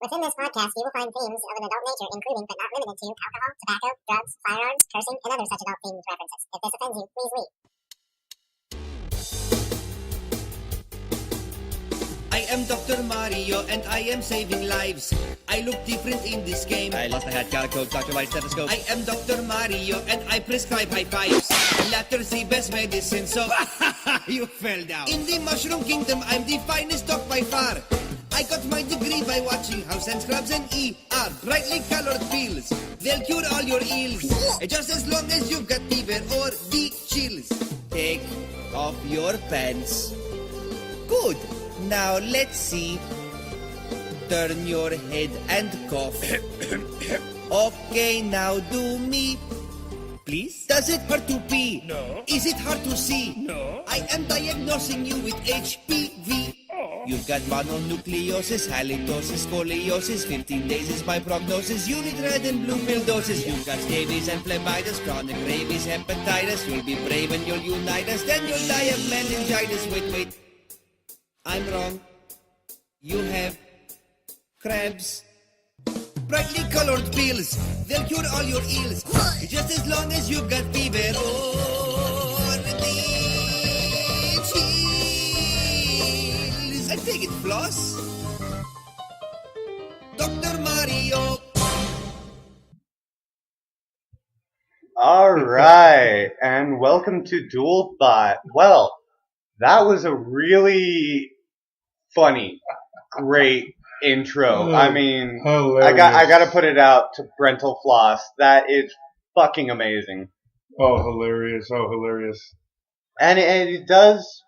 Within this podcast, you will find themes of an adult nature, including but not limited to alcohol, tobacco, drugs, firearms, cursing, and other such adult-themed references. If this offends you, please leave. I am Dr. Mario and I am saving lives. I look different in this game. I lost my hat, got a coat, Dr. White stethoscope. I am Dr. Mario and I prescribe high fives. Letter C, best medicine, so you fell down. In the Mushroom Kingdom, I'm the finest dog by far. I got my degree by watching House and Scrubs and ER. Brightly colored pills, they'll cure all your ills. Just as long as you've got fever or the chills. Take off your pants. Good. Now let's see. Turn your head and cough. Okay, now do me. Please? Does it hurt to pee? No. Is it hard to see? No. I am diagnosing you with HPV. You've got mononucleosis, halitosis, scoliosis. 15 days is my prognosis. You need red and blue pill doses. You've got scabies and phlebitis, chronic rabies, hepatitis. You'll be brave and you'll unite us. Then you'll die of meningitis. Wait. I'm wrong. You have crabs. Brightly colored pills. They'll cure all your ills. Just as long as you've got fever or the chills. I take it, floss. Dr. Mario. All right, and welcome to Duel Thought. Well, that was a really funny, great intro. I mean, Hilarious. I got to put it out to Brental Floss. That is fucking amazing, Oh, hilarious. Oh, hilarious. and it does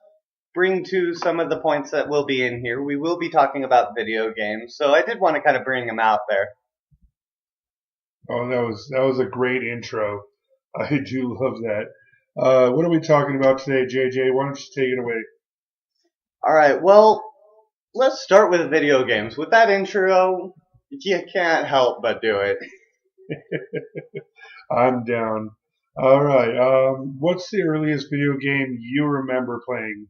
bring to some of the points that will be in here. We will be talking about video games, so I did want to kind of bring them out there. Oh, that was a great intro. I do love that. What are we talking about today, JJ? Why don't you take it away? All right, well, let's start with video games. With that intro, you can't help but do it. I'm down. All right. What's the earliest video game you remember playing?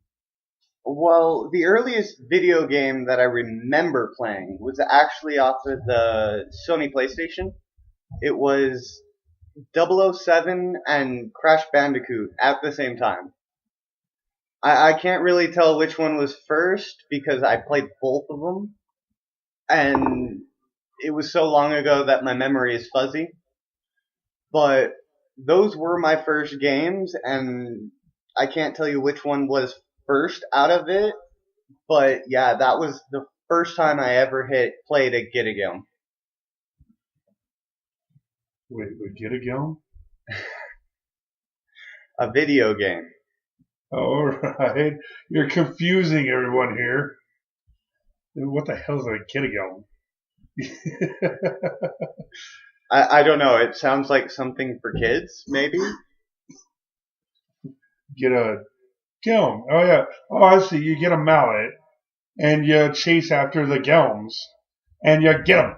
Well, the earliest video game that I remember playing was actually off of the Sony PlayStation. It was 007 and Crash Bandicoot at the same time. I can't really tell which one was first because I played both of them, and it was so long ago that my memory is fuzzy. But those were my first games, and I can't tell you which one was first out of it. But yeah, that was the first time I ever played a Get a Game. Wait, get a gun? A video game. All right. You're confusing everyone here. What the hell is a get a gun? I don't know. It sounds like something for kids, maybe. Get a gum. Oh, yeah. Oh, I see. You get a mallet, and you chase after the gums, and you get them.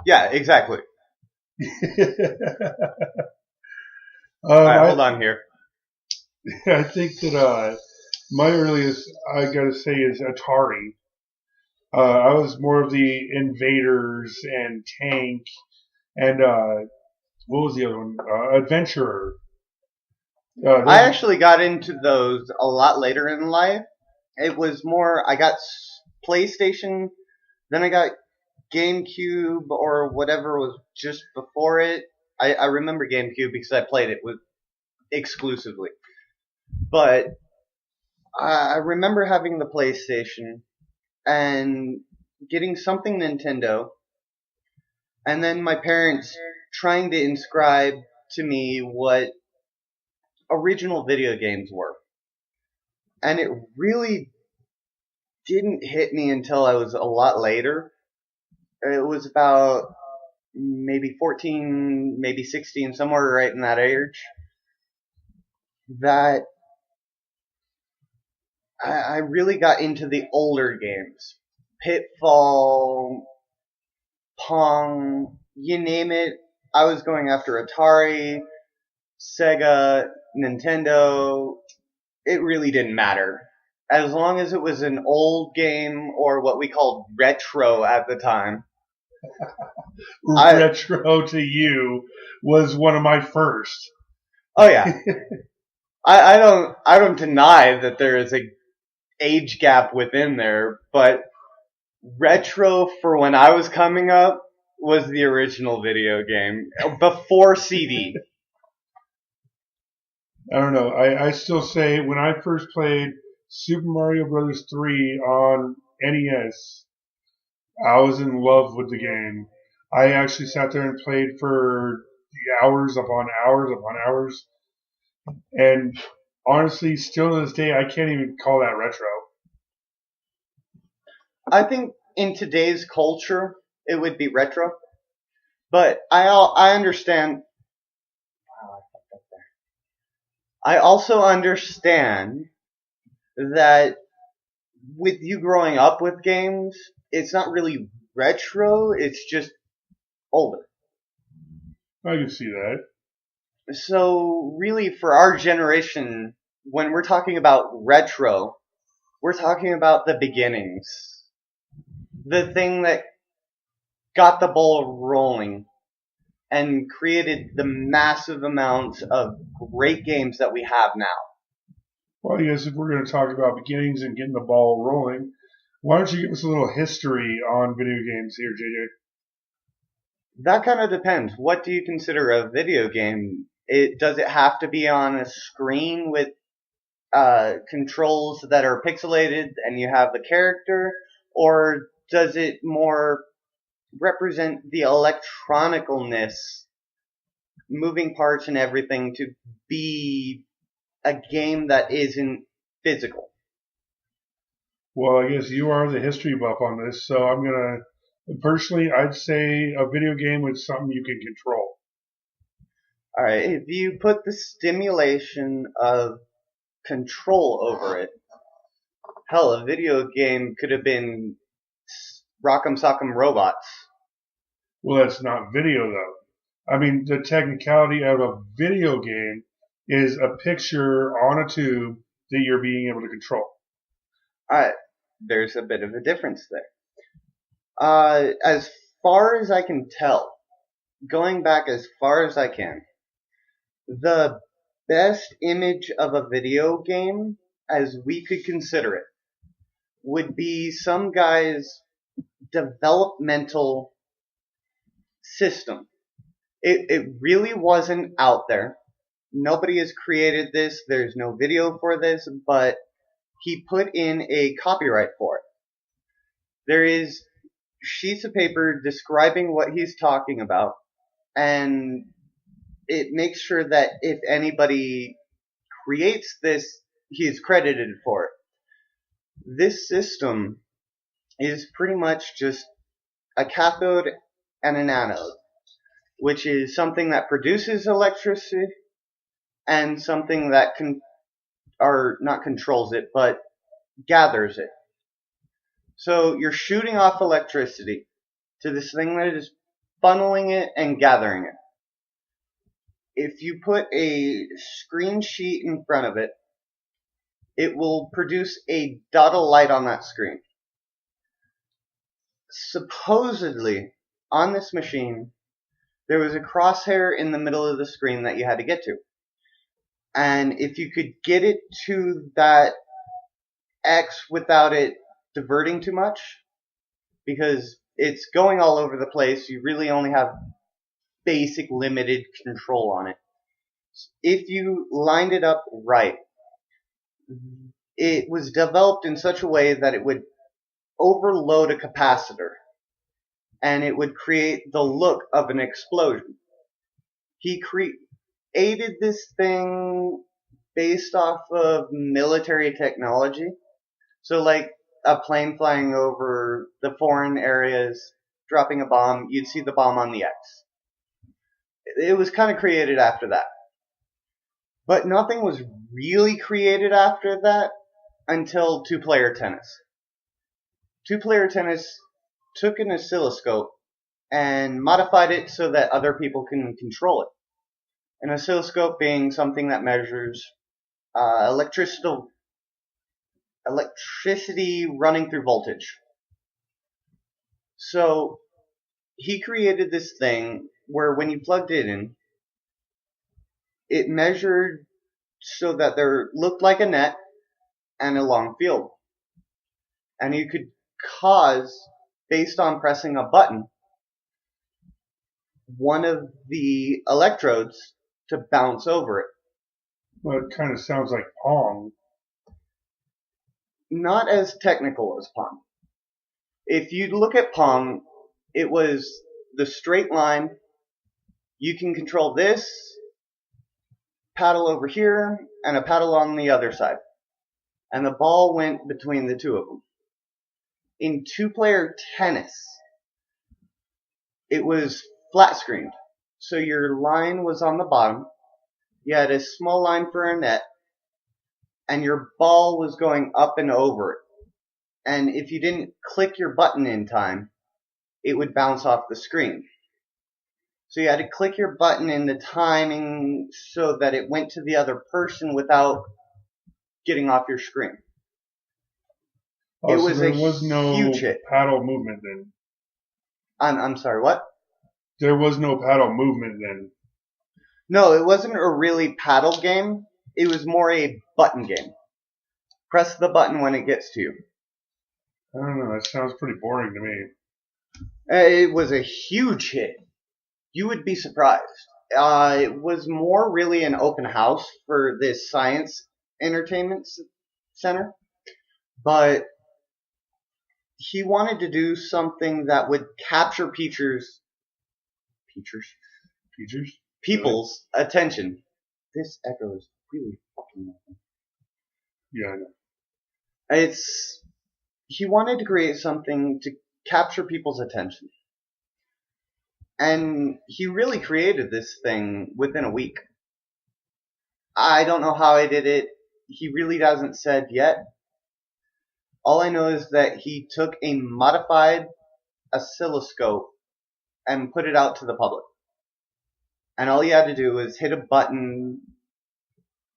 Yeah, exactly. All right, hold on here. I think that my earliest, I gotta say, is Atari. I was more of the Invaders and Tank, and what was the other one? Adventurer. I actually got into those a lot later in life. It was more, I got PlayStation, then I got GameCube or whatever was just before it. I remember GameCube because I played it exclusively. But I remember having the PlayStation and getting something Nintendo, and then my parents trying to inscribe to me what original video games were. And it really didn't hit me until I was a lot later. It was about maybe 14, maybe 16, somewhere right in that age, that I really got into the older games. Pitfall, Pong, you name it. I was going after Atari, Sega, Nintendo. It really didn't matter. as long as it was an old game or what we called retro at the time. Retro to you was one of my first. Oh yeah. I don't deny that there is a age gap within there, but retro for when I was coming up was the original video game before CD. I don't know. I still say when I first played Super Mario Brothers 3 on NES, I was in love with the game. I actually sat there and played for hours upon hours upon hours. And honestly, still to this day, I can't even call that retro. I think in today's culture, it would be retro. But I understand. I also understand that with you growing up with games, it's not really retro, it's just older. I can see that. So really for our generation, when we're talking about retro, we're talking about the beginnings. The thing that got the ball rolling and created the massive amounts of great games that we have now. Well, I guess if we're going to talk about beginnings and getting the ball rolling, why don't you give us a little history on video games here, JJ? That kind of depends. What do you consider a video game? Does it have to be on a screen with controls that are pixelated and you have the character? Or does it more represent the electronicalness, moving parts and everything to be a game that isn't physical? Well, I guess you are the history buff on this, so I'm going to, personally, I'd say a video game is something you can control. Alright, if you put the stimulation of control over it, hell, a video game could have been Rock'em Sock'em Robots. Well, that's not video, though. I mean, the technicality of a video game is a picture on a tube that you're being able to control. Alright, there's a bit of a difference there. As far as I can tell, going back as far as I can, the best image of a video game, as we could consider it, would be some guy's developmental system. It really wasn't out there. Nobody has created this. There's no video for this, but he put in a copyright for it. There is sheets of paper describing what he's talking about, and it makes sure that if anybody creates this, he is credited for it. This system is pretty much just a cathode and an anode, which is something that produces electricity and something that not controls it, but gathers it. So you're shooting off electricity to this thing that is funneling it and gathering it. If you put a screen sheet in front of it, it will produce a dot of light on that screen. Supposedly, on this machine, there was a crosshair in the middle of the screen that you had to get to. And if you could get it to that X without it diverting too much, because it's going all over the place, you really only have basic limited control on it. If you lined it up right, it was developed in such a way that it would overload a capacitor and it would create the look of an explosion. He created this thing based off of military technology. So like a plane flying over the foreign areas, dropping a bomb, you'd see the bomb on the X. It was kind of created after that. But nothing was really created after that until two-player tennis. Two-player tennis took an oscilloscope and modified it so that other people can control it. An oscilloscope being something that measures electrical electricity running through voltage. So he created this thing where when you plugged it in, it measured so that there looked like a net and a long field. And you could cause, based on pressing a button, one of the electrodes to bounce over it. Well, it kind of sounds like Pong. Not as technical as Pong. If you look at Pong, it was the straight line. You can control this paddle over here and a paddle on the other side. And the ball went between the two of them. In two-player tennis, it was flat screened. So your line was on the bottom. You had a small line for a net, and your ball was going up and over it. And if you didn't click your button in time, it would bounce off the screen. So you had to click your button in the timing so that it went to the other person without getting off your screen. Oh, it so was there a was no huge hit. paddle movement then. I'm sorry, what? There was no paddle movement then. No, it wasn't a really paddle game. It was more a button game. Press the button when it gets to you. I don't know. That sounds pretty boring to me. It was a huge hit. You would be surprised. It was more really an open house for this science entertainment center. But he wanted to do something that would capture people's attention. This echo is really fucking loud. Yeah, I know. He wanted to create something to capture people's attention. And he really created this thing within a week. I don't know how he did it. He really hasn't said yet. All I know is that he took a modified oscilloscope and put it out to the public. And all you had to do was hit a button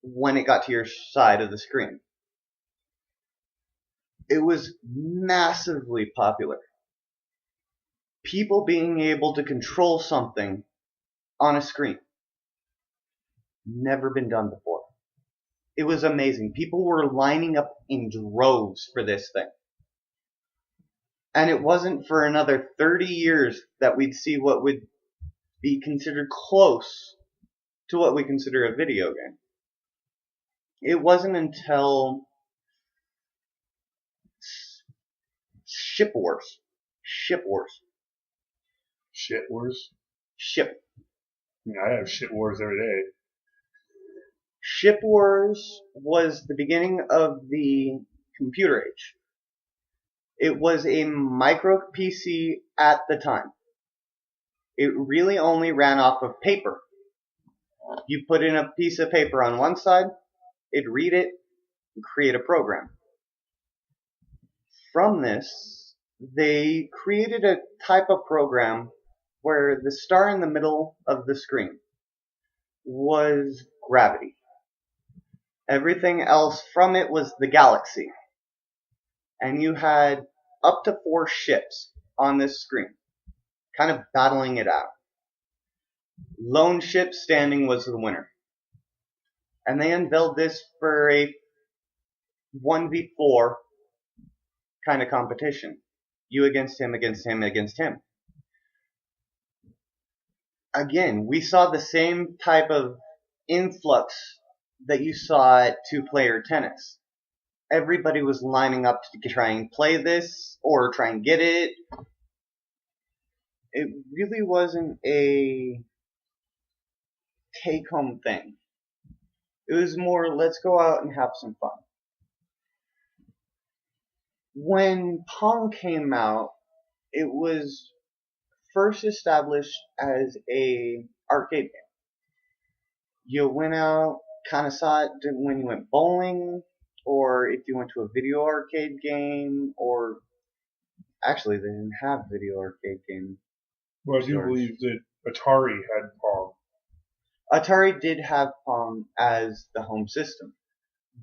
when it got to your side of the screen. It was massively popular. People being able to control something on a screen. Never been done before. It was amazing. People were lining up in droves for this thing. And it wasn't for another 30 years that we'd see what would be considered close to what we consider a video game. It wasn't until Ship Wars. Shit wars? Ship. Yeah, I have shit wars every day. Ship Wars was the beginning of the computer age. It was a micro PC at the time. It really only ran off of paper. You put in a piece of paper on one side, it'd read it, and create a program. From this, they created a type of program where the star in the middle of the screen was gravity. Everything else from it was the galaxy. And you had up to 4 ships on this screen, kind of battling it out. Lone ship standing was the winner. And they unveiled this for a 1v4 kind of competition. You against him, against him, against him. Again, we saw the same type of influx that you saw at two-player tennis. Everybody was lining up to try and play this or try and get it. It really wasn't a take-home thing. It was more, let's go out and have some fun. When Pong came out, it was first established as a arcade game. You went out, kind of saw it when you went bowling, or if you went to a video arcade game, or actually they didn't have video arcade game. Well, I do believe that Atari had Pong. Atari did have Pong as the home system,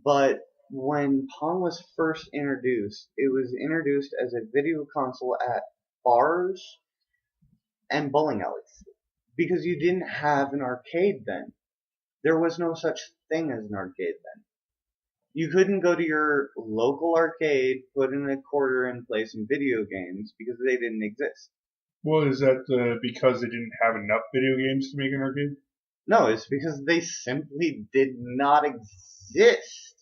but when Pong was first introduced, it was introduced as a video console at bars and bowling alleys. Because you didn't have an arcade then. There was no such thing as an arcade then. You couldn't go to your local arcade, put in a quarter and play some video games because they didn't exist. Well, is that because they didn't have enough video games to make an arcade? No, it's because they simply did not exist.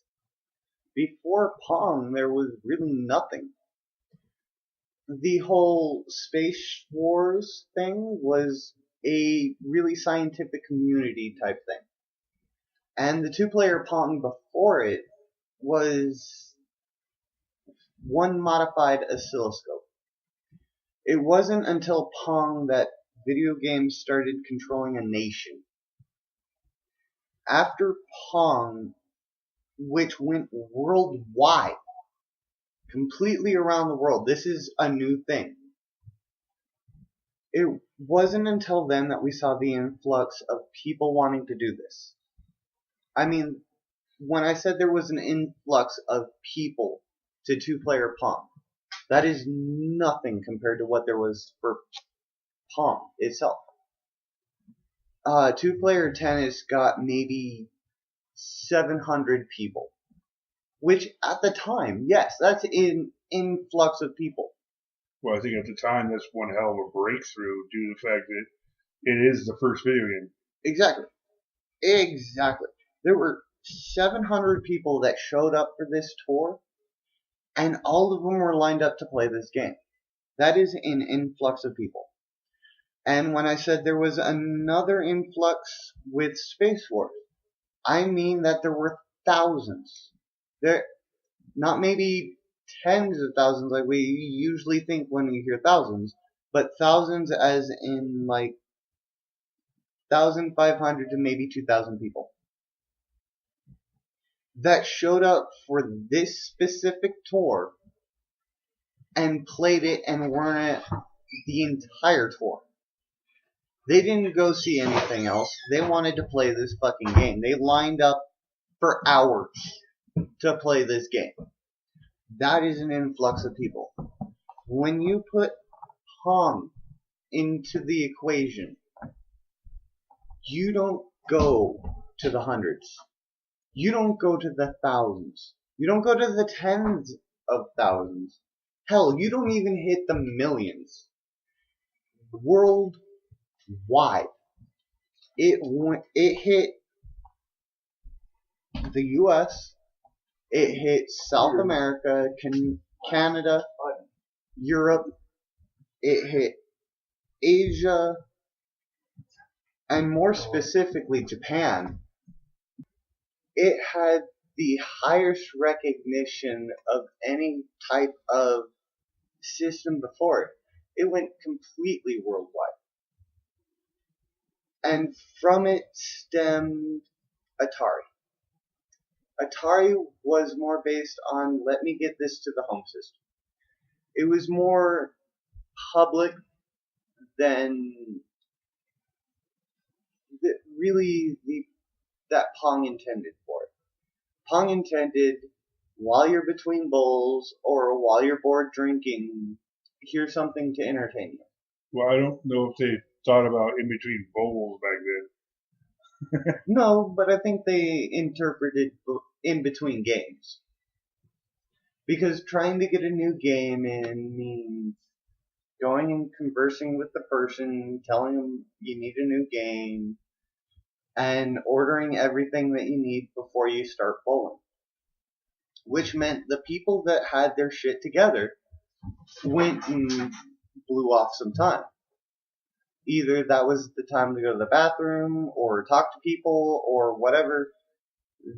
Before Pong, there was really nothing. The whole Space Wars thing was a really scientific community type thing. And the two-player Pong before it was one modified oscilloscope. It wasn't until Pong that video games started controlling a nation. After Pong, which went worldwide, completely around the world, this is a new thing. It wasn't until then that we saw the influx of people wanting to do this. I mean, when I said there was an influx of people to two-player Pong, that is nothing compared to what there was for Pong itself. Two-player tennis got maybe 700 people, which at the time, yes, that's an influx of people. Well, I think at the time that's one hell of a breakthrough due to the fact that it is the first video game. Exactly. There were 700 people that showed up for this tour, and all of them were lined up to play this game. That is an influx of people. And when I said there was another influx with Space Wars, I mean that there were thousands. Not maybe tens of thousands like we usually think when we hear thousands, but thousands as in like 1,500 to maybe 2,000 people that showed up for this specific tour and played it and were in it the entire tour. They didn't go see anything else. They wanted to play this fucking game. They lined up for hours to play this game. That is an influx of people. When you put Pong into the equation, you don't go to the hundreds. You don't go to the thousands. You don't go to the tens of thousands. Hell, you don't even hit the millions. Worldwide. It hit the US, it hit South America, Canada, Europe, it hit Asia, and more specifically Japan. It had the highest recognition of any type of system before it. It went completely worldwide. And from it stemmed Atari. Atari was more based on, let me get this to the home system. It was more public than that Pong intended for it. Pong intended, while you're between bowls or while you're bored drinking, here's something to entertain you. Well, I don't know if they thought about in between bowls back then. No, but I think they interpreted in between games. Because trying to get a new game in means going and conversing with the person, telling them you need a new game, and ordering everything that you need before you start bowling. Which meant the people that had their shit together went and blew off some time. Either that was the time to go to the bathroom, or talk to people, or whatever.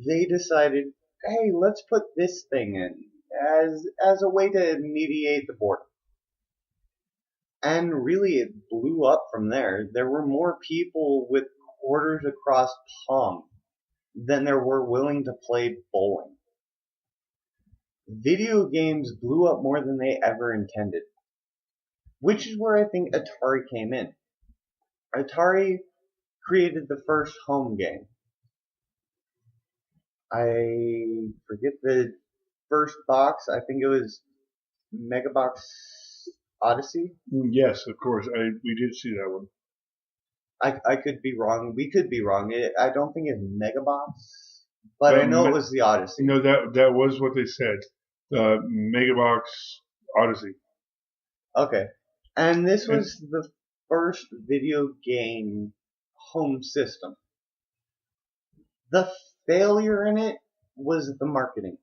They decided, hey, let's put this thing in as a way to mediate the boredom. And really it blew up from there. There were more people with quarters across Pong than there were willing to play bowling. Video games blew up more than they ever intended. Which is where I think Atari came in. Atari created the first home game. I forget the first box. I think it was Megabox Odyssey. Yes, of course. We did see that one. I could be wrong. We could be wrong. I don't think it's Megabox, but I know it was the Odyssey. You know that was what they said. The Megabox Odyssey. Okay, and this was the first video game home system. The failure in it was the marketing.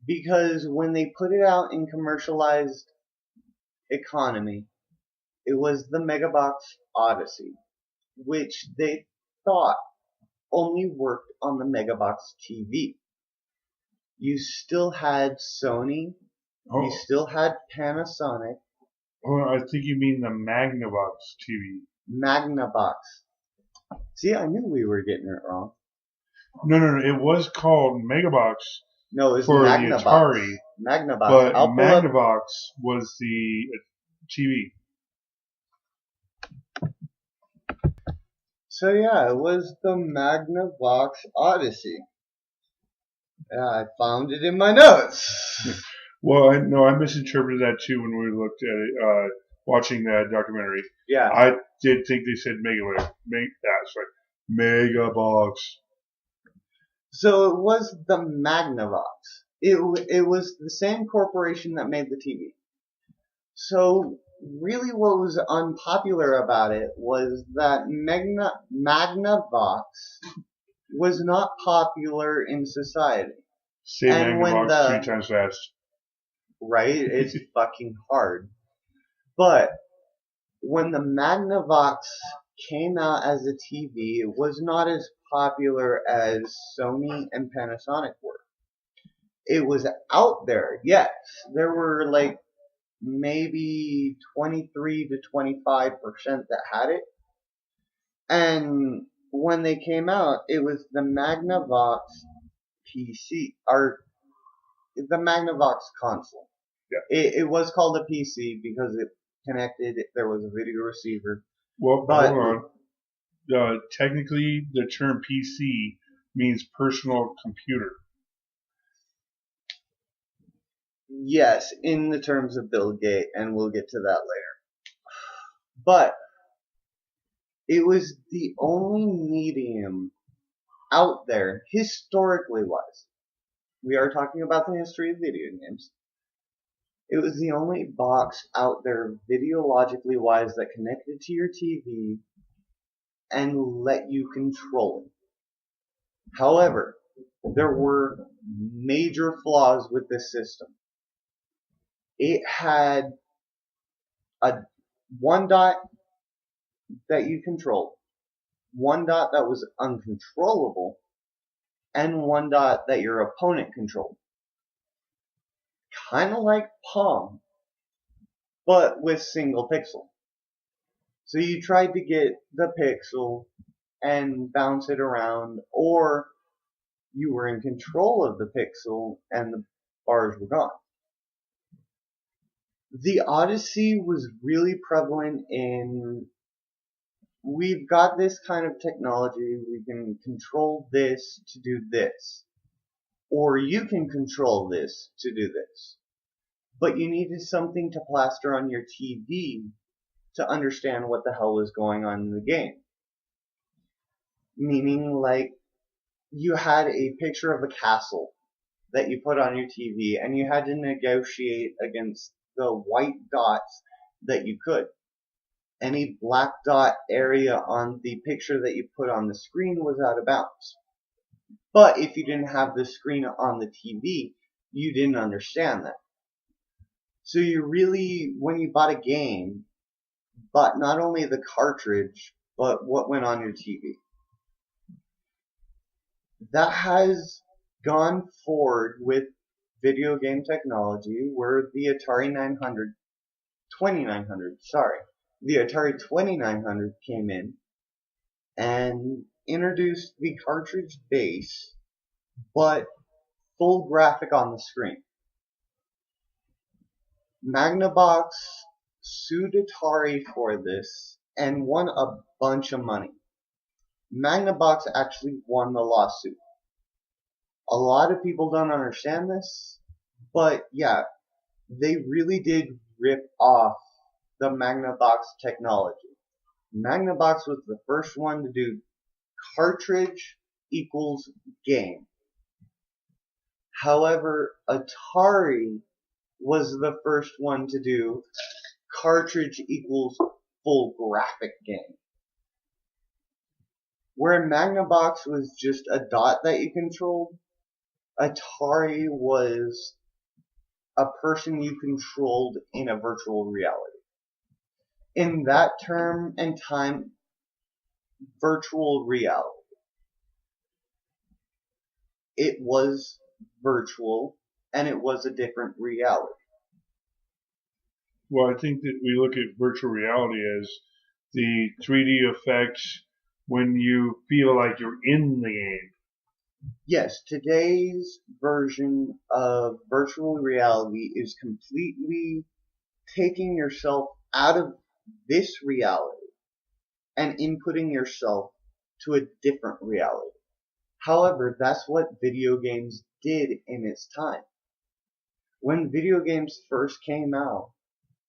Because when they put it out in commercialized economy, it was the Megabox Odyssey, which they thought only worked on the Megabox TV. You still had Sony, you still had Panasonic. Oh, I think you mean the Magnavox TV. Magnavox. See, I knew we were getting it wrong. No. It was called Megabox. No, it was for Magnavox. the Atari. Magnavox. But Magnavox was the TV. So yeah, it was the Magnavox Odyssey. Yeah, I found it in my notes. Well, I misinterpreted that too when we looked at it, watching that documentary. Yeah. I did think they said Megabox. So it was the Magnavox. It was the same corporation that made the TV. So really what was unpopular about it was that Magnavox was not popular in society. Say Magnavox 3 times fast. Right? It's fucking hard. But when the Magnavox came out as a TV, it was not as popular as Sony and Panasonic were. It was out there, yes. There were like maybe 23 to 25% that had it. And when they came out, it was the Magnavox PC, or the Magnavox console. Yeah. It was called a PC because it connected, there was a video receiver. Well, hold on. Technically, the term PC means personal computer. Yes, in the terms of Bill Gates, and we'll get to that later. But it was the only medium out there, historically wise. We are talking about the history of video games. It was the only box out there, videologically wise, that connected to your TV and let you control it. However, there were major flaws with this system. It had a one dot that you controlled, one dot that was uncontrollable, and one dot that your opponent controlled. Kind of like Pong, but with single pixel. So you tried to get the pixel and bounce it around, or you were in control of the pixel and the bars were gone. The Odyssey was really prevalent in, we've got this kind of technology, we can control this to do this. Or you can control this to do this. But you needed something to plaster on your TV to understand what the hell was going on in the game. Meaning, like, you had a picture of a castle that you put on your TV, and you had to negotiate against the white dots that you could. Any black dot area on the picture that you put on the screen was out of bounds. But if you didn't have the screen on the TV, you didn't understand that. So you really, when you bought a game, bought not only the cartridge, but what went on your TV. That has gone forward with video game technology, where the Atari 2900 came in and introduced the cartridge base, but full graphic on the screen. Magnavox sued Atari for this and won a bunch of money. Magnavox actually won the lawsuit. A lot of people don't understand this, but yeah, they really did rip off the Magnavox technology. Magnavox was the first one to do cartridge equals game. However, Atari was the first one to do cartridge equals full graphic game. Where Magnavox was just a dot that you controlled, Atari was a person you controlled in a virtual reality. In that term and time, virtual reality. It was virtual, and it was a different reality. Well, I think that we look at virtual reality as the 3D effects when you feel like you're in the game. Yes, today's version of virtual reality is completely taking yourself out of this reality and inputting yourself to a different reality. However, that's what video games did in its time. When video games first came out,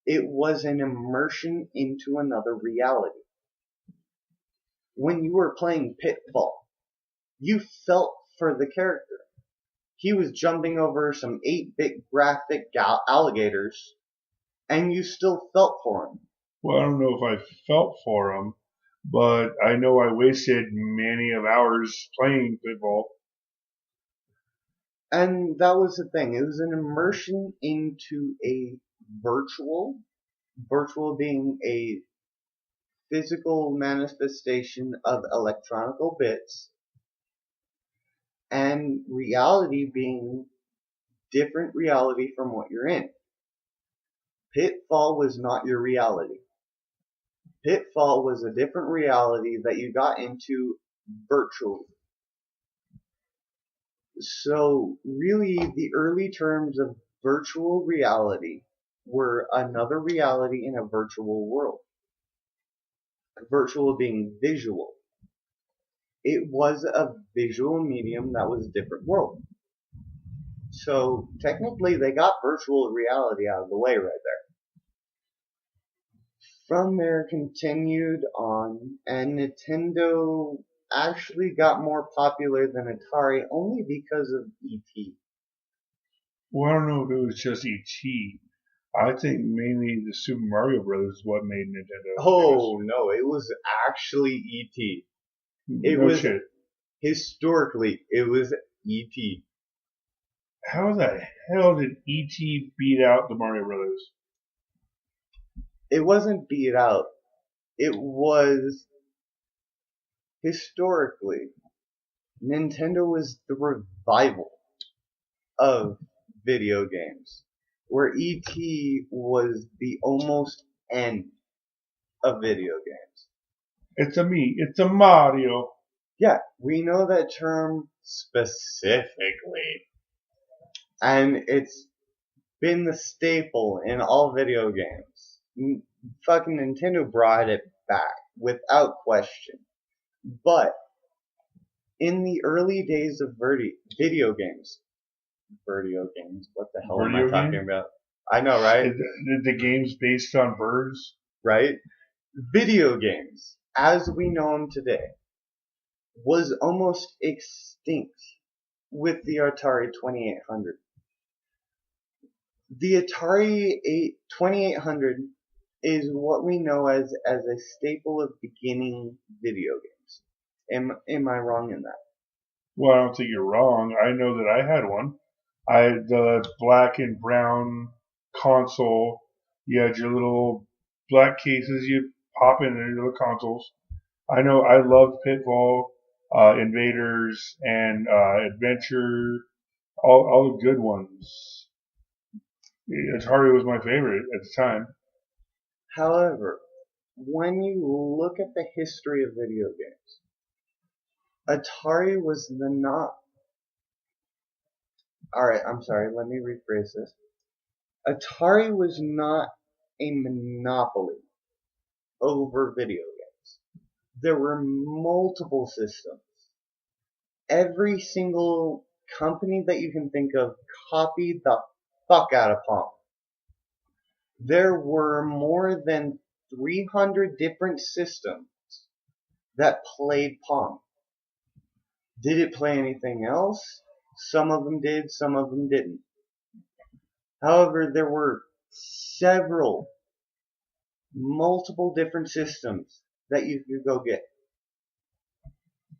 it was an immersion into another reality. When you were playing Pitfall, you felt for the character. He was jumping over some 8-bit graphic alligators, and you still felt for him. Well, I don't know if I felt for him, but I know I wasted many of hours playing Pitfall. And that was the thing. It was an immersion into a virtual being a physical manifestation of electronical bits, and reality being different reality from what you're in. Pitfall was not your reality. Pitfall was a different reality that you got into virtually. So really the early terms of virtual reality were another reality in a virtual world. Virtual being visual. It was a visual medium that was a different world. So technically they got virtual reality out of the way right there. From there continued on, and Nintendo actually got more popular than Atari only because of E.T. Well, I don't know if it was just E.T. I think mainly the Super Mario Brothers is what made Nintendo Oh no, it was actually E.T. It no was shit. Historically, it was E.T. How the hell did E.T. beat out the Mario Brothers? It wasn't beat out. It was historically, Nintendo was the revival of video games, where E.T. was the almost end of video games. It's a me. It's a Mario. Yeah, we know that term specifically, and it's been the staple in all video games. Fucking Nintendo brought it back without question. But in the early days of video games, what the hell am I talking about? I know, right? The games based on birds? Right? Video games, as we know them today, was almost extinct with the Atari 2800. The Atari 2800 is what we know as a staple of beginning video games. Am I wrong in that? Well, I don't think you're wrong. I know that I had one. I had the black and brown console. You had your little black cases you pop in your little consoles. I know I loved Pitfall, Invaders, and Adventure, all the good ones. Atari was my favorite at the time. However, when you look at the history of video games, Atari was Alright, I'm sorry, let me rephrase this. Atari was not a monopoly over video games. There were multiple systems. Every single company that you can think of copied the fuck out of Pong. There were more than 300 different systems that played Pong. Did it play anything else? Some of them did, some of them didn't. However, there were multiple different systems that you could go get.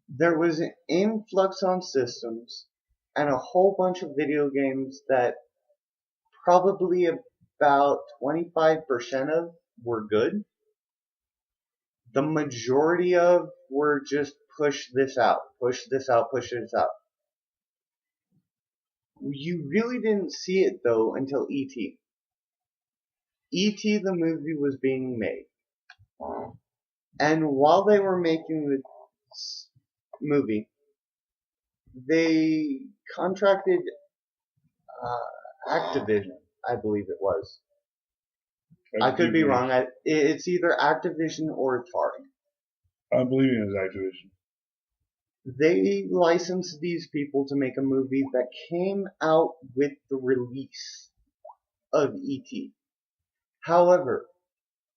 There was an influx on systems and a whole bunch of video games that probably about 25% of were good. The majority of were just push this out, push this out, push this out. You really didn't see it though until E.T. E.T. the movie was being made. And while they were making the movie, they contracted Activision, I believe it was. I could be wrong. It's either Activision or Atari. I believe it was Activision. They licensed these people to make a movie that came out with the release of E.T. However,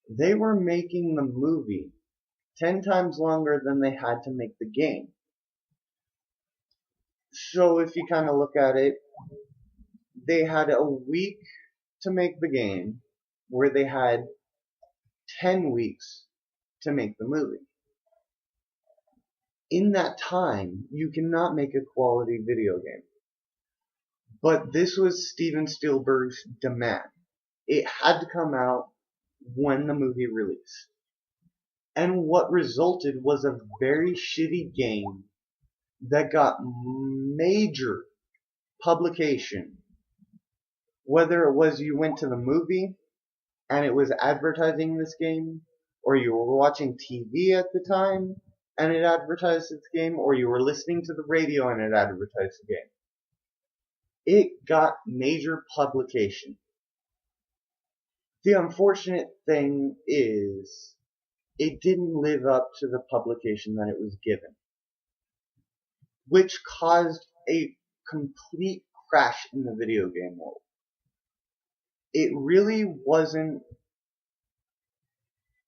they were making the movie 10 times longer than they had to make the game. So if you kind of look at it, they had a week to make the game, where they had 10 weeks to make the movie. In that time, you cannot make a quality video game. But this was Steven Spielberg's demand. It had to come out when the movie released. And what resulted was a very shitty game that got major publication. Whether it was you went to the movie and it was advertising this game, or you were watching TV at the time and it advertised this game, or you were listening to the radio and it advertised the game. It got major publication. The unfortunate thing is, it didn't live up to the publication that it was given, which caused a complete crash in the video game world. It really wasn't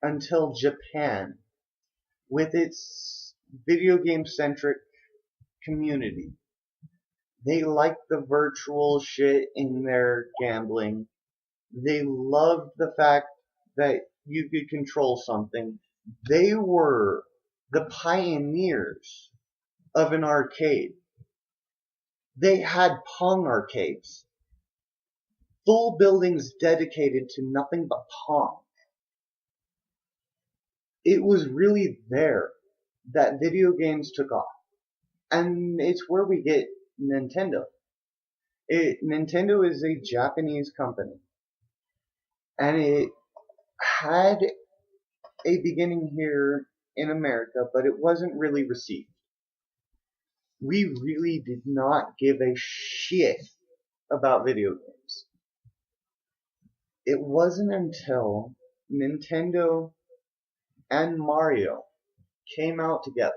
until Japan, with its video game centric community, they liked the virtual shit in their gambling. They loved the fact that you could control something. They were the pioneers of an arcade. They had Pong arcades. Full buildings dedicated to nothing but Pong. It was really there that video games took off. And it's where we get Nintendo. Nintendo is a Japanese company. And it had a beginning here in America, but it wasn't really received. We really did not give a shit about video games. It wasn't until Nintendo and Mario came out together.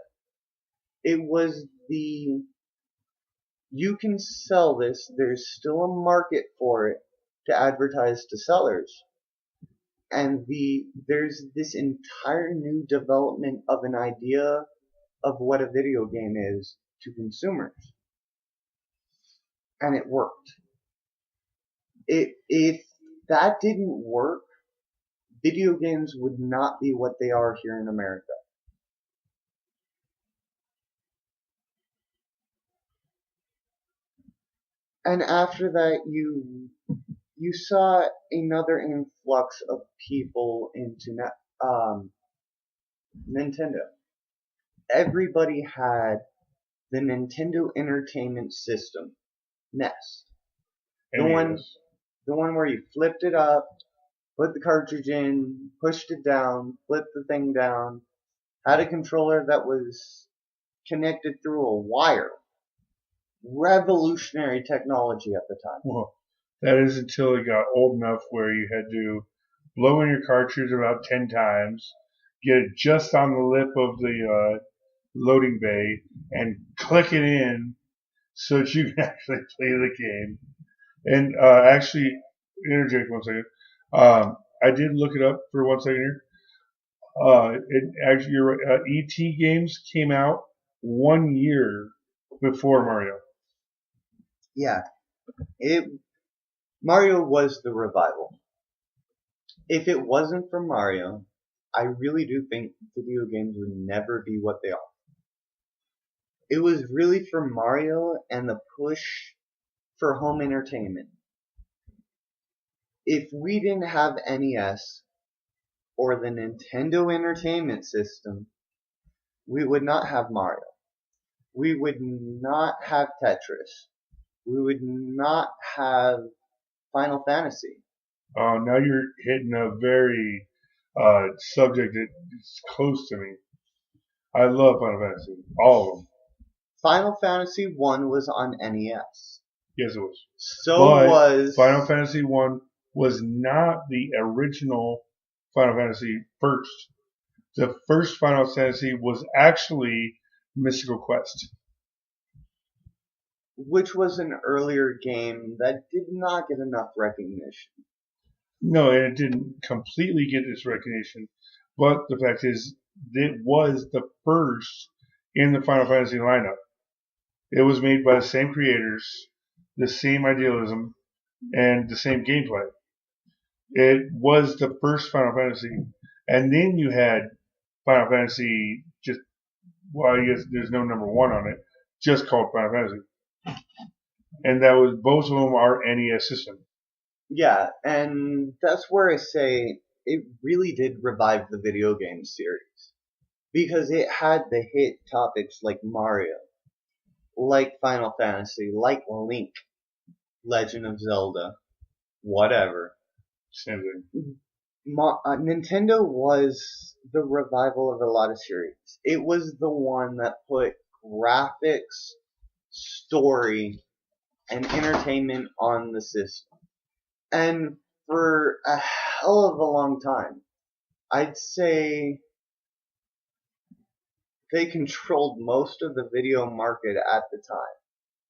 It was you can sell this, there's still a market for it to advertise to sellers. And there's this entire new development of an idea of what a video game is to consumers. And it worked. If that didn't work, video games would not be what they are here in America. And after that, you saw another influx of people into Nintendo. Everybody had the Nintendo Entertainment System, NES. The one where you flipped it up, put the cartridge in, pushed it down, flipped the thing down, had a controller that was connected through a wire. Revolutionary technology at the time. Well, that is until it got old enough where you had to blow in your cartridge about 10 times, get it just on the lip of the loading bay, and click it in so that you can actually play the game. And actually, interject 1 second. I did look it up for 1 second here. It actually, you're right. ET games came out 1 year before Mario. Yeah, Mario was the revival. If it wasn't for Mario, I really do think video games would never be what they are. It was really for Mario and the push for home entertainment. If we didn't have NES or the Nintendo Entertainment System, we would not have Mario. We would not have Tetris. We would not have Final Fantasy. Now you're hitting a very subject that is close to me. I love Final Fantasy, all of them. Final Fantasy 1 was on NES. Yes, it was. So but was Final Fantasy 1 was not the original Final Fantasy first. The first Final Fantasy was actually Mystical Quest, which was an earlier game that did not get enough recognition. No, and it didn't completely get its recognition, but the fact is, it was the first in the Final Fantasy lineup. It was made by the same creators, the same idealism, and the same gameplay. It was the first Final Fantasy, and then you had Final Fantasy I guess there's no number 1 on it, just called Final Fantasy. And that was, both of them are NES system. Yeah, and that's where I say it really did revive the video game series. Because it had the hit topics like Mario, like Final Fantasy, like Link, Legend of Zelda, whatever. Same thing. Nintendo was the revival of a lot of series. It was the one that put graphics, story, and entertainment on the system. And for a hell of a long time, I'd say they controlled most of the video market at the time.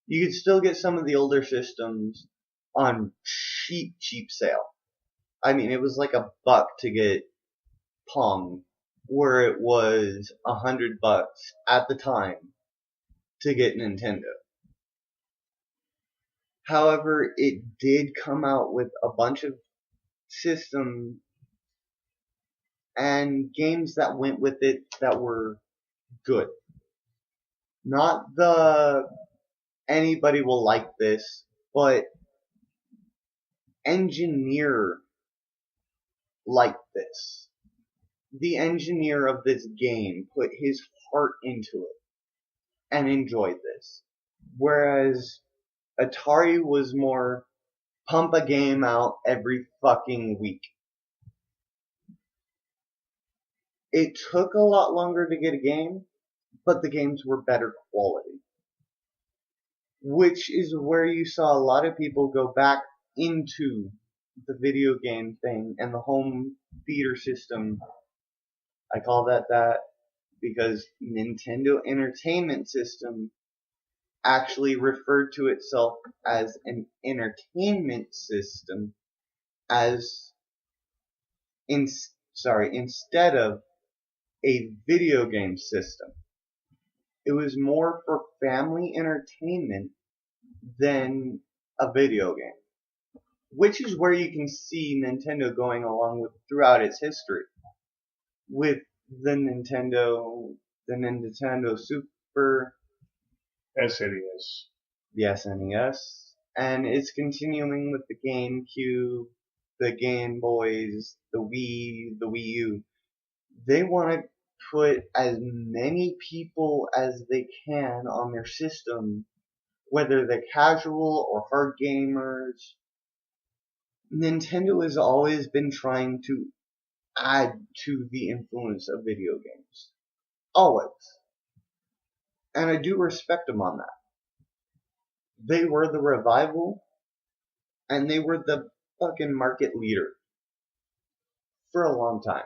You could still get some of the older systems on cheap sale. I mean, it was like $1 to get Pong, where it was $100 at the time to get Nintendo. However, it did come out with a bunch of systems and games that went with it that were good. Not the anybody will like this, but engineer liked this. The engineer of this game put his heart into it and enjoyed this. Whereas Atari was more pump a game out every fucking week. It took a lot longer to get a game, but the games were better quality. Which is where you saw a lot of people go back into the video game thing and the home theater system. I call that because Nintendo Entertainment System actually referred to itself as an entertainment system instead of a video game system. It was more for family entertainment than a video game. Which is where you can see Nintendo going along with throughout its history. With the Nintendo Super SNES. The SNES, and it's continuing with the GameCube, the Game Boys, the Wii, the Wii U. They want to put as many people as they can on their system, whether they're casual or hard gamers. Nintendo has always been trying to add to the influence of video games. Always. And I do respect them on that. They were the revival, and they were the fucking market leader for a long time.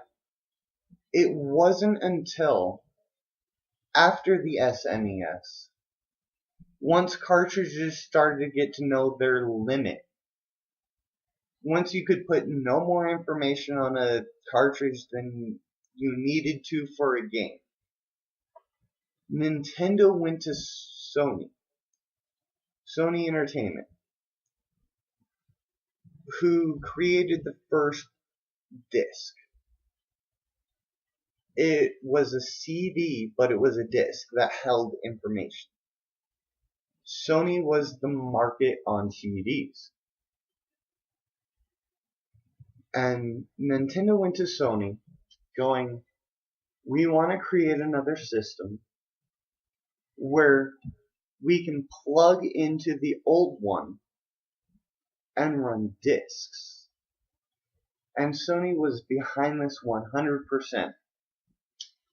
It wasn't until after the SNES once cartridges started to get to know their limit, once you could put no more information on a cartridge than you needed to for a game, Nintendo went to Sony Entertainment, who created the first disc. It was a CD, but it was a disc that held information. Sony was the market on CDs. And Nintendo went to Sony going, we want to create another system where we can plug into the old one and run discs. And Sony was behind this 100%.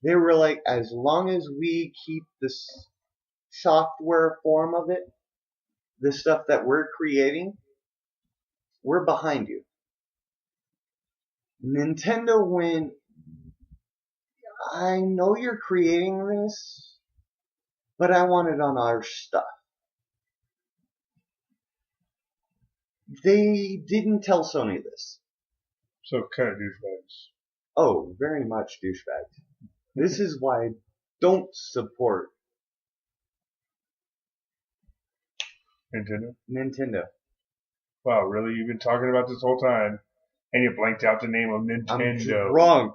They were like, as long as we keep this software form of it, the stuff that we're creating, we're behind you. Nintendo went, I know you're creating this, but I want it on our stuff. They didn't tell Sony this. So kind of douchebags. Oh, very much douchebags. This is why I don't support Nintendo. Wow, really? You've been talking about this whole time, and you blanked out the name of Nintendo. I'm drunk.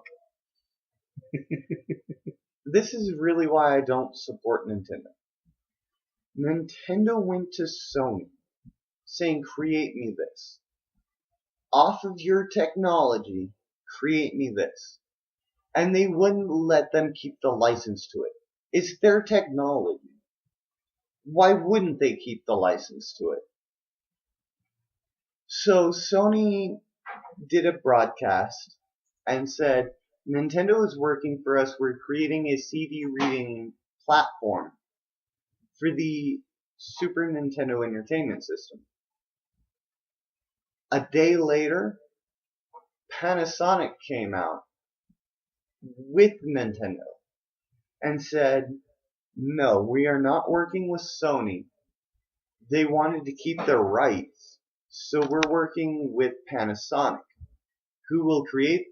This is really why I don't support Nintendo. Nintendo went to Sony saying, create me this. Off of your technology, create me this. And they wouldn't let them keep the license to it. It's their technology. Why wouldn't they keep the license to it? So Sony did a broadcast and said, Nintendo is working for us. We're creating a CD reading platform for the Super Nintendo Entertainment System. A day later, Panasonic came out with Nintendo and said, no, we are not working with Sony. They wanted to keep their rights, so we're working with Panasonic, who will create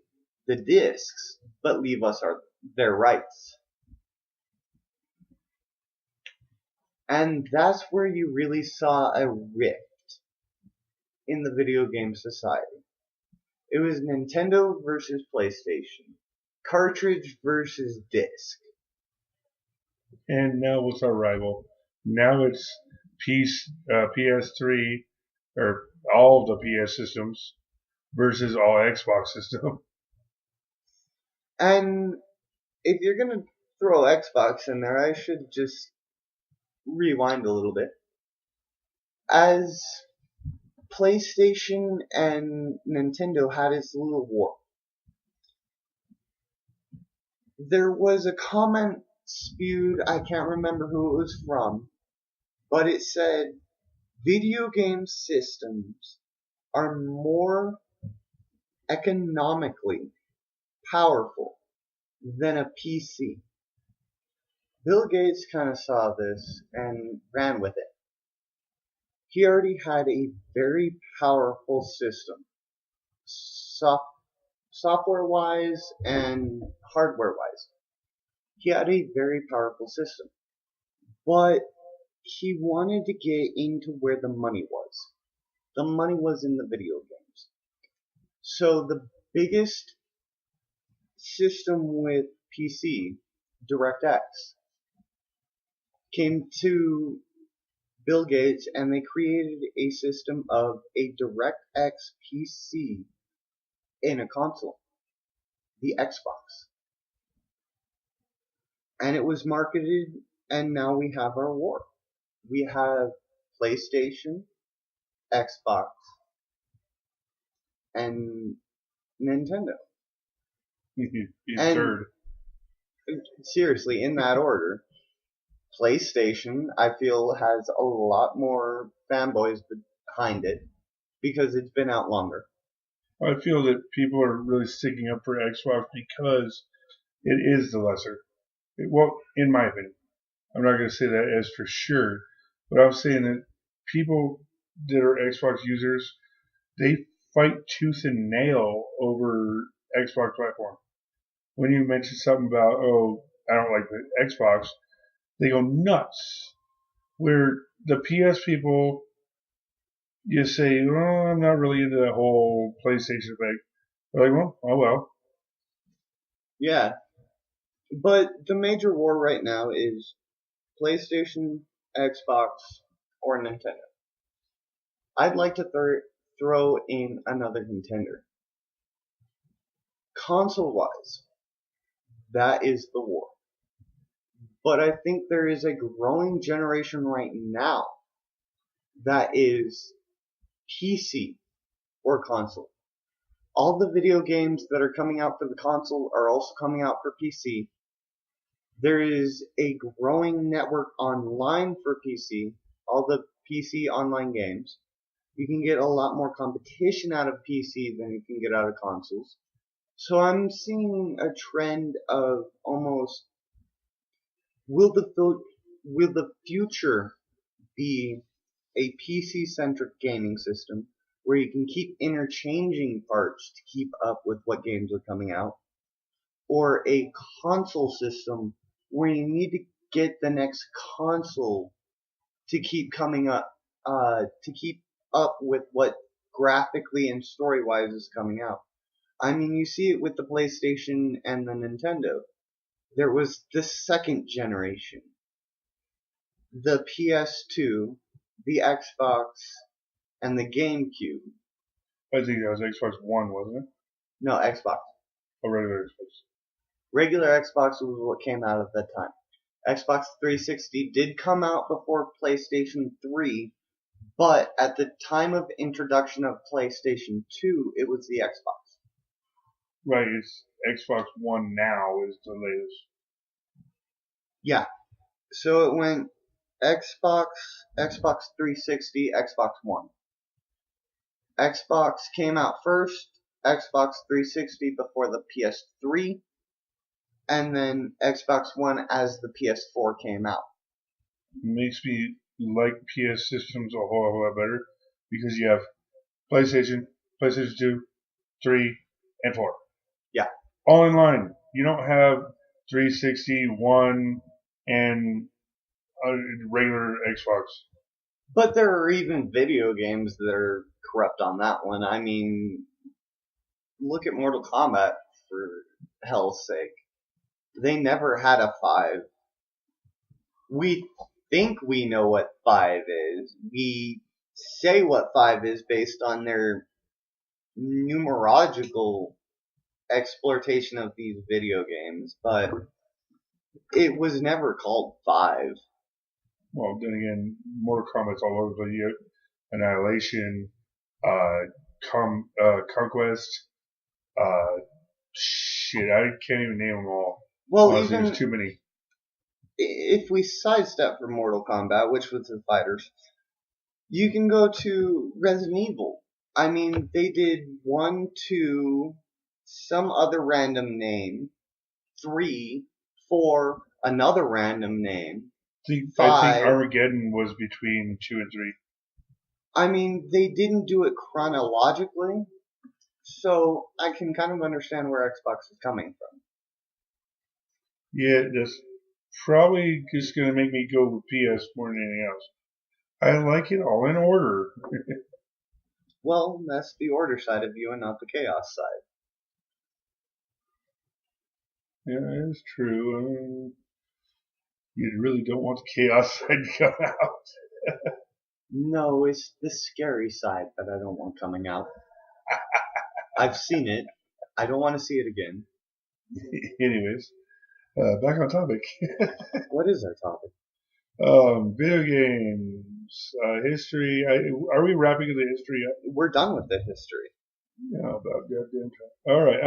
the discs, but leave us their rights. And that's where you really saw a rift in the video game society. It was Nintendo versus PlayStation, cartridge versus disc. And now what's our rival? Now it's PS3, or all the PS systems, versus all Xbox systems. And if you're going to throw Xbox in there, I should just rewind a little bit. As PlayStation and Nintendo had its little war, there was a comment spewed, I can't remember who it was from, but it said, video game systems are more economically powerful than a PC. Bill Gates kind of saw this and ran with it. He already had a very powerful system, software-wise and hardware-wise. He had a very powerful system, but he wanted to get into where the money was. The money was in the video games. So the biggest system with PC, DirectX, came to Bill Gates and they created a system of a DirectX PC in a console, the Xbox. And it was marketed, and now we have our war. We have PlayStation, Xbox, and Nintendo. Third. Seriously, in that order, PlayStation, I feel, has a lot more fanboys behind it because it's been out longer. I feel that people are really sticking up for Xbox because it is the lesser. Well, in my opinion. I'm not going to say that as for sure, But I'm saying that people that are Xbox users, they fight tooth and nail over Xbox platform. When you mention something about, oh, I don't like the Xbox, they go nuts. Where the PS people, you say, well, I'm not really into that whole PlayStation thing. They're like, well, oh well. Yeah. But the major war right now is PlayStation, Xbox, or Nintendo. I'd like to throw in another contender. Console-wise, that is the war. But I think there is a growing generation right now that is PC or console. All the video games that are coming out for the console are also coming out for PC. There is a growing network online for PC, all the PC online games. You can get a lot more competition out of PC than you can get out of consoles. So I'm seeing a trend of almost, will the future be a PC-centric gaming system where you can keep interchanging parts to keep up with what games are coming out, or a console system where you need to get the next console to keep coming up, to keep up with what graphically and story-wise is coming out. I mean, you see it with the PlayStation and the Nintendo. There was the second generation, the PS2, the Xbox, and the GameCube. I think that was Xbox One, wasn't it? No, Xbox. Or regular Xbox. Regular Xbox was what came out at that time. Xbox 360 did come out before PlayStation 3, but at the time of introduction of PlayStation 2, it was the Xbox. Right, it's Xbox One now is the latest. Yeah. So it went Xbox, Xbox 360, Xbox One. Xbox came out first, Xbox 360 before the PS3, and then Xbox One as the PS4 came out. Makes me like PS systems a whole lot better because you have PlayStation, PlayStation 2, 3, and 4. Yeah. All in line. You don't have 360, 1, and a regular Xbox. But there are even video games that are corrupt on that one. I mean, look at Mortal Kombat, for hell's sake. They never had a 5. We think we know what 5 is. We say what 5 is based on their numerological exploitation of these video games, but it was never called 5. Well, then again, Mortal Kombat's all over the place. Annihilation, Conquest, shit, I can't even name them all. Well, honestly, even there's too many. If we sidestep from Mortal Kombat, which was the fighters, you can go to Resident Evil. I mean, they did 1, 2, some other random name, 3, 4, another random name, I 5. think Armageddon was between 2 and 3. I mean, they didn't do it chronologically, so I can kind of understand where Xbox is coming from. Yeah, that's probably just going to make me go with PS more than anything else. I like it all in order. Well, that's the order side of you and not the chaos side. Yeah, it's true. I mean, you really don't want the chaos side to come out. No, it's the scary side that I don't want coming out. I've seen it. I don't want to see it again. Anyways, back on topic. What is our topic? Video games, history. Are we wrapping up the history yet? We're done with the history. Yeah, about goddamn time. All right.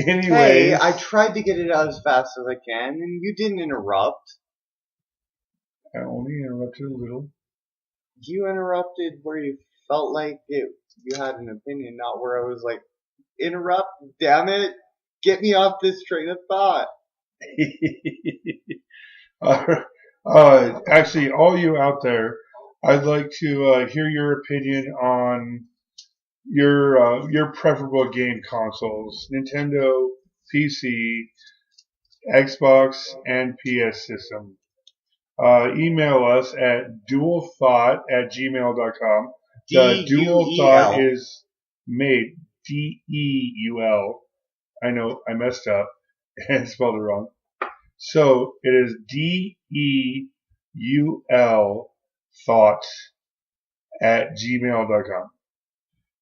Anyways. Hey, I tried to get it out as fast as I can, and you didn't interrupt. I only interrupted a little. You interrupted where you felt like you had an opinion, not where I was like, interrupt, damn it, get me off this train of thought. All Actually, all you out there, I'd like to hear your opinion on your preferable game consoles: Nintendo, PC, Xbox, and PS system. Email us at dualthought@gmail.com. The dual thought DUEL. is made DEUL. I know I messed up and spelled it wrong. So it is DEUL thought at gmail.com.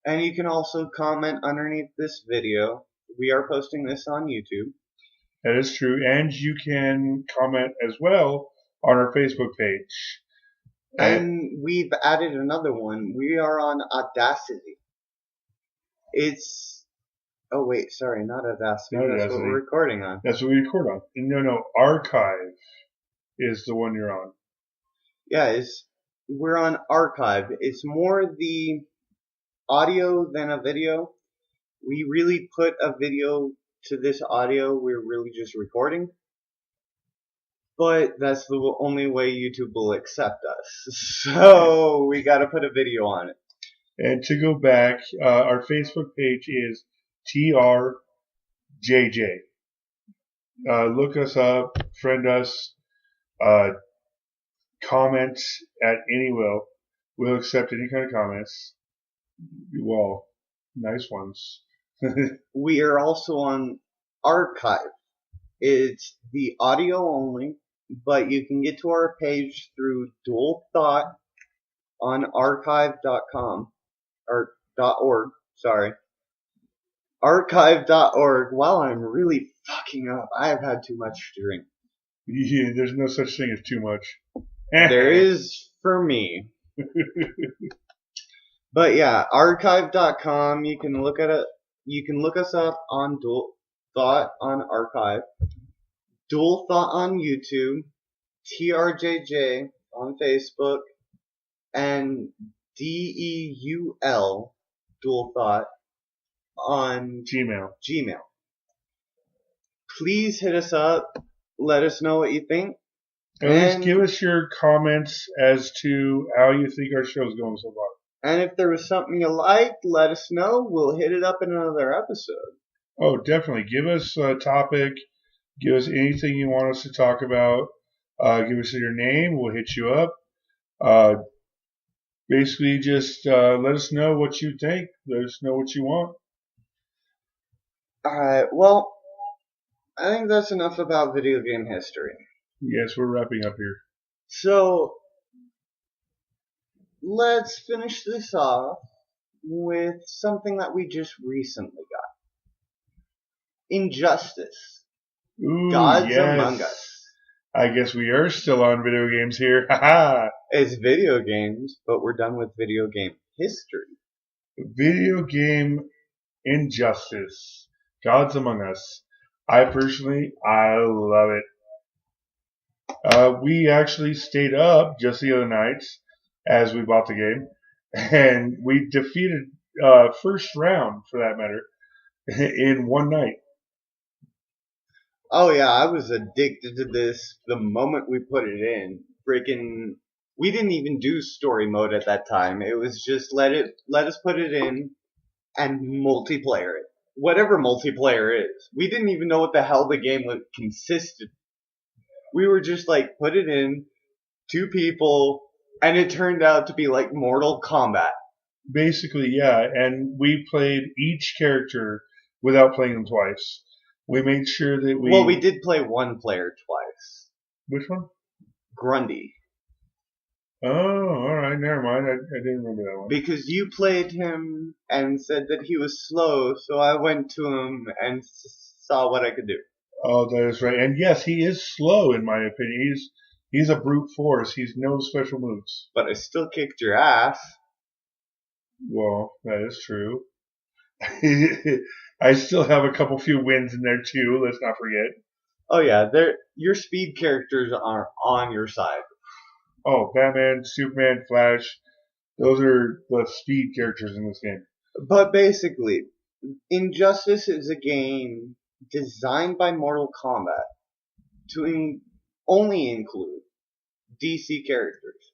And you can also comment underneath this video. We are posting this on YouTube. That is true. And you can comment as well on our Facebook page. And we've added another one. We are on Audacity. It's... Oh, wait, sorry, not Audacity. Not That's Audacity. what we're recording on. That's what we record on. No, Archive is the one you're on. Yeah, we're on Archive. It's more the audio than a video. We really put a video to this audio. We're really just recording. But that's the only way YouTube will accept us. So we gotta put a video on it. And to go back, our Facebook page is TRJJ. Look us up, friend us, comment at any will. We'll accept any kind of comments. Well, nice ones. We are also on Archive. It's the audio only, but you can get to our page through Dual Thought on archive.com or .org. Sorry, archive.org. Wow, I'm really fucking up. I have had too much to drink. Yeah, there's no such thing as too much. There is for me. But yeah, archive.com. You can look at it. You can look us up on Dual Thought on Archive, Dual Thought on YouTube, TRJJ on Facebook, and DEUL Dual Thought on Gmail. Please hit us up. Let us know what you think. And give us your comments as to how you think our show's going so far. And if there was something you liked, let us know. We'll hit it up in another episode. Oh, definitely. Give us a topic. Give us anything you want us to talk about. Give us your name. We'll hit you up. Basically, just let us know what you think. Let us know what you want. Alright, well, I think that's enough about video game history. Yes, we're wrapping up here. So, let's finish this off with something that we just recently got. Injustice. Ooh, Gods yes. Among Us. I guess we are still on video games here. Haha. It's video games, but we're done with video game history. Video game Injustice. Gods Among Us. I love it. We actually stayed up just the other night as we bought the game, and we defeated first round, for that matter, in one night. Oh yeah, I was addicted to this the moment we put it in. Freaking, we didn't even do story mode at that time. It was just let us put it in and multiplayer it. Whatever multiplayer is. We didn't even know what the hell the game consisted. We were just like, put it in, 2 people, and it turned out to be like Mortal Kombat. Basically, yeah, and we played each character without playing them twice. We made sure that we... Well, we did play one player twice. Which one? Grundy. Oh, alright, never mind. I didn't remember that one. Because you played him and said that he was slow, so I went to him and saw what I could do. Oh, that is right. And yes, he is slow in my opinion. He's a brute force. He's no special moves. But I still kicked your ass. Well, that is true. I still have a few wins in there too. Let's not forget. Oh yeah, your speed characters are on your side. Oh, Batman, Superman, Flash. Those are the speed characters in this game. But basically, Injustice is a game designed by Mortal Kombat to only include DC characters.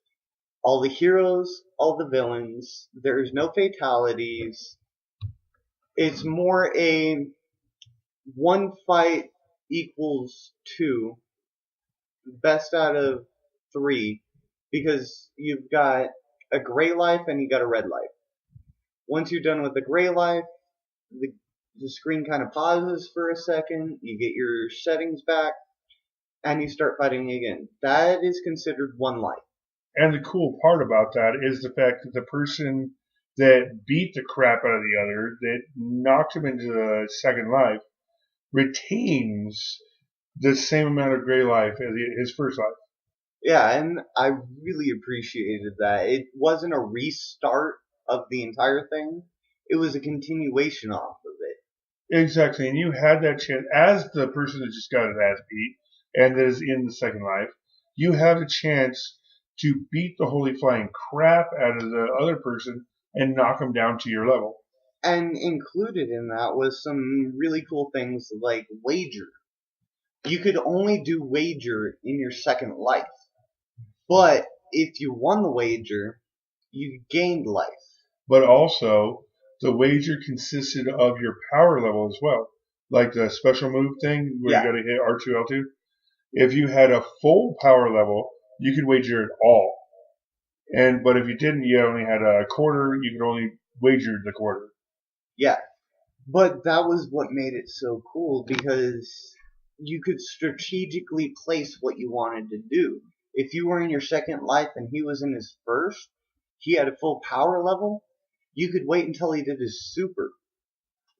All the heroes, all the villains, there's no fatalities. It's more a one fight equals two, best out of three, because you've got a gray life and you got a red life. Once you're done with the gray life, the screen kind of pauses for a second, you get your settings back, and you start fighting again. That is considered one life. And the cool part about that is the fact that the person that beat the crap out of the other, that knocked him into the second life, retains the same amount of gray life as his first life. Yeah, and I really appreciated that. It wasn't a restart of the entire thing. It was a continuation off of it. Exactly, and you had that chance as the person that just got his ass beat and that is in the second life. You have a chance to beat the holy flying crap out of the other person and knock them down to your level. And included in that was some really cool things like wager. You could only do wager in your second life. But if you won the wager, you gained life. But also, the wager consisted of your power level as well. Like the special move thing where you got to hit R2, L2. If you had a full power level, you could wager it all. But if you didn't, you only had a quarter, you could only wager the quarter. Yeah. But that was what made it so cool, because you could strategically place what you wanted to do. If you were in your second life and he was in his first, he had a full power level, you could wait until he did his super,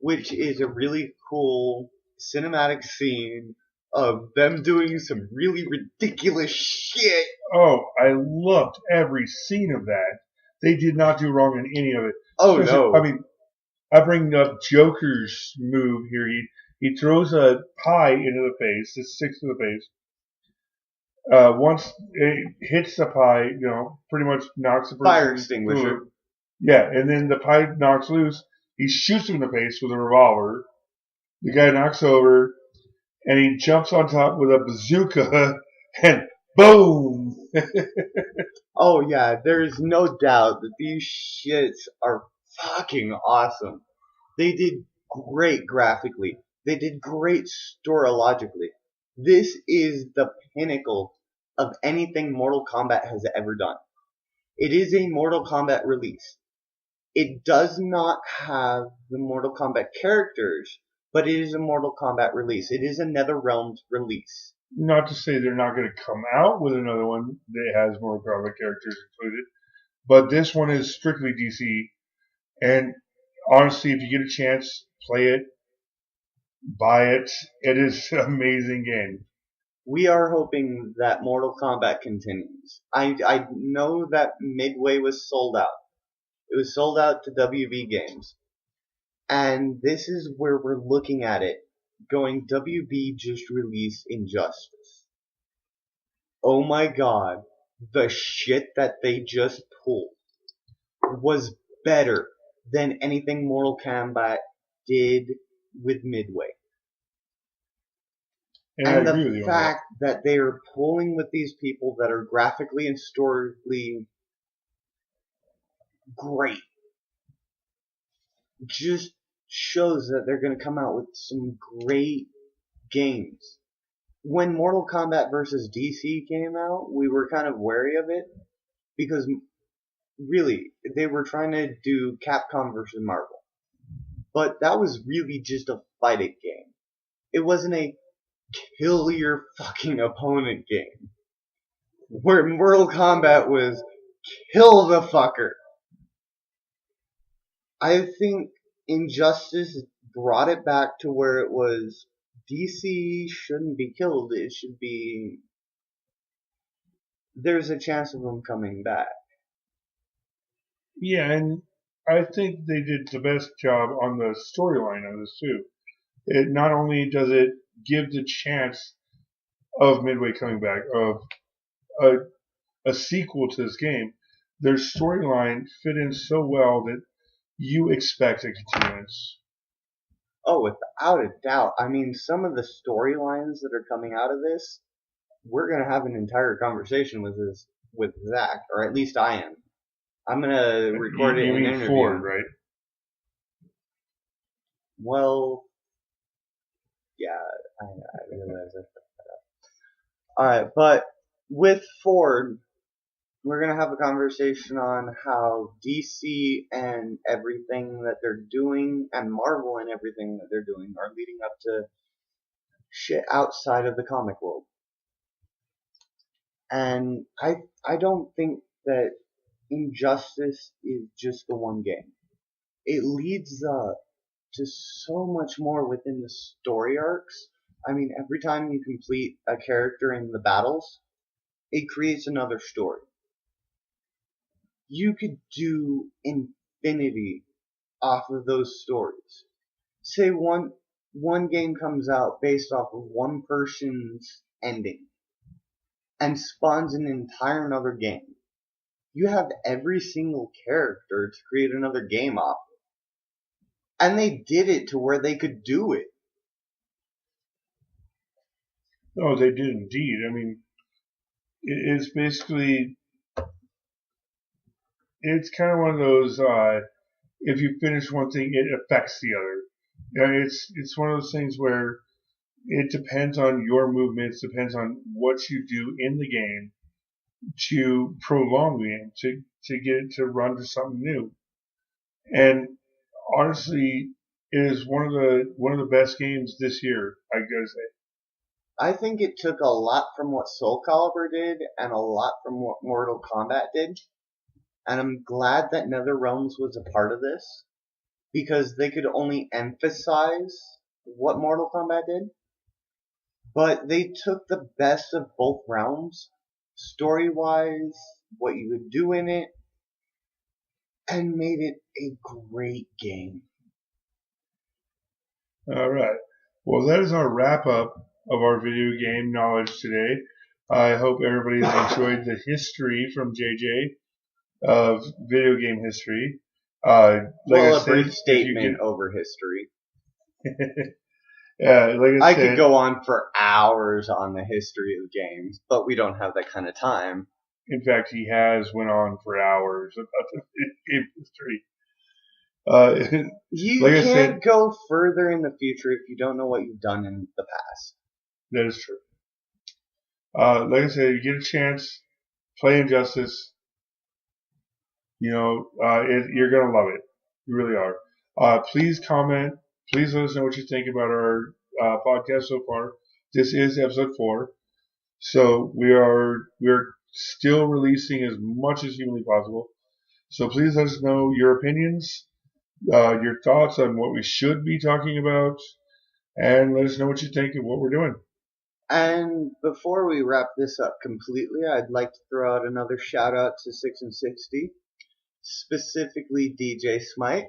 which is a really cool cinematic scene of them doing some really ridiculous shit. Oh, I loved every scene of that. They did not do wrong in any of it. Oh, no. I mean, I bring up Joker's move here. He throws a pie into the face. It sticks to the face. Once it hits the pie, pretty much knocks the person. Fire extinguisher. Yeah, and then the pie knocks loose. He shoots him in the face with a revolver. The guy knocks over, and he jumps on top with a bazooka, and boom! Oh yeah, there's no doubt that these shits are fucking awesome. They did great graphically. They did great storylogically. This is the pinnacle of anything Mortal Kombat has ever done. It is a Mortal Kombat release. It does not have the Mortal Kombat characters, but it is a Mortal Kombat release. It is a NetherRealms release. Not to say they're not going to come out with another one that has Mortal Kombat characters included, but this one is strictly DC. And honestly, if you get a chance, play it, buy it. It is an amazing game. We are hoping that Mortal Kombat continues. I know that Midway was sold out. It was sold out to WB Games. And this is where we're looking at it, going, WB just released Injustice. Oh my god, the shit that they just pulled was better than anything Mortal Kombat did with Midway. And the fact that they are pulling with these people that are graphically and storily great just shows that they're going to come out with some great games. When Mortal Kombat vs. DC came out, we were kind of wary of it because really they were trying to do Capcom vs. Marvel. But that was really just a fight-it game. It wasn't a kill your fucking opponent game. Where Mortal Kombat was kill the fucker. I think Injustice brought it back to where it was DC shouldn't be killed. It should be there's a chance of them coming back. Yeah, and I think they did the best job on the storyline of this too. It not only does it give the chance of Midway coming back, of a sequel to this game, their storyline fit in so well that you expect a continuance. Oh, without a doubt. I mean, some of the storylines that are coming out of this we're gonna have an entire conversation with Zach, or at least I am. I'm gonna record it in an interview. Ford, right? Well, yeah, I realize that. All right, but with Ford, we're gonna have a conversation on how DC and everything that they're doing, and Marvel and everything that they're doing, are leading up to shit outside of the comic world. And I don't think that Injustice is just the one game. It leads to so much more within the story arcs. I mean, every time you complete a character in the battles, it creates another story. You could do infinity off of those stories. Say one game comes out based off of one person's ending and spawns an entire another game. You have every single character to create another game off of. And they did it to where they could do it. Oh, they did indeed. I mean, it's basically, it's kind of one of those, if you finish one thing, it affects the other. And it's one of those things where it depends on your movements, depends on what you do in the game to prolong the game, to get it to run to something new. And honestly, it is one of the best games this year, I gotta say. I think it took a lot from what Soul Calibur did and a lot from what Mortal Kombat did. And I'm glad that NetherRealms was a part of this, because they could only emphasize what Mortal Kombat did. But they took the best of both realms, story-wise, what you would do in it, and made it a great game. All right. Well, that is our wrap-up of our video game knowledge today. I hope everybody enjoyed the history from JJ of video game history. A brief statement over history. Yeah, like I said, could go on for hours on the history of games, but we don't have that kind of time. In fact, he has went on for hours about the game history. You can't go further in the future if you don't know what you've done in the past. That is true. Like I said, you get a chance, play Injustice. You know, you're gonna love it. You really are. Please comment. Please let us know what you think about our podcast so far. This is episode 4, so we're still releasing as much as humanly possible. So please let us know your opinions, your thoughts on what we should be talking about, and let us know what you think of what we're doing. And before we wrap this up completely, I'd like to throw out another shout out to 6 and 60, specifically DJ Smite.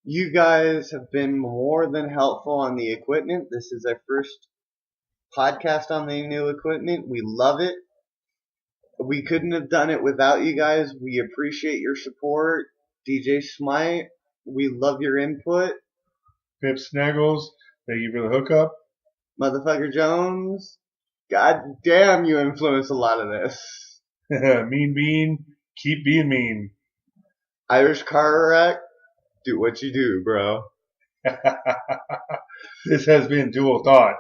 You guys have been more than helpful on the equipment. This is our first podcast on the new equipment. We love it. We couldn't have done it without you guys. We appreciate your support. DJ Smite, we love your input. Pip Snaggles, thank you for the hookup. Motherfucker Jones, god damn, you influence a lot of this. Mean Bean, keep being mean. Irish Car Wreck, do what you do, bro. This has been Dual Thought,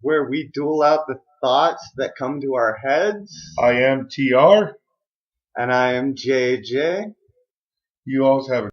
where we duel out the thoughts that come to our heads. I am TR. And I am JJ. You all have a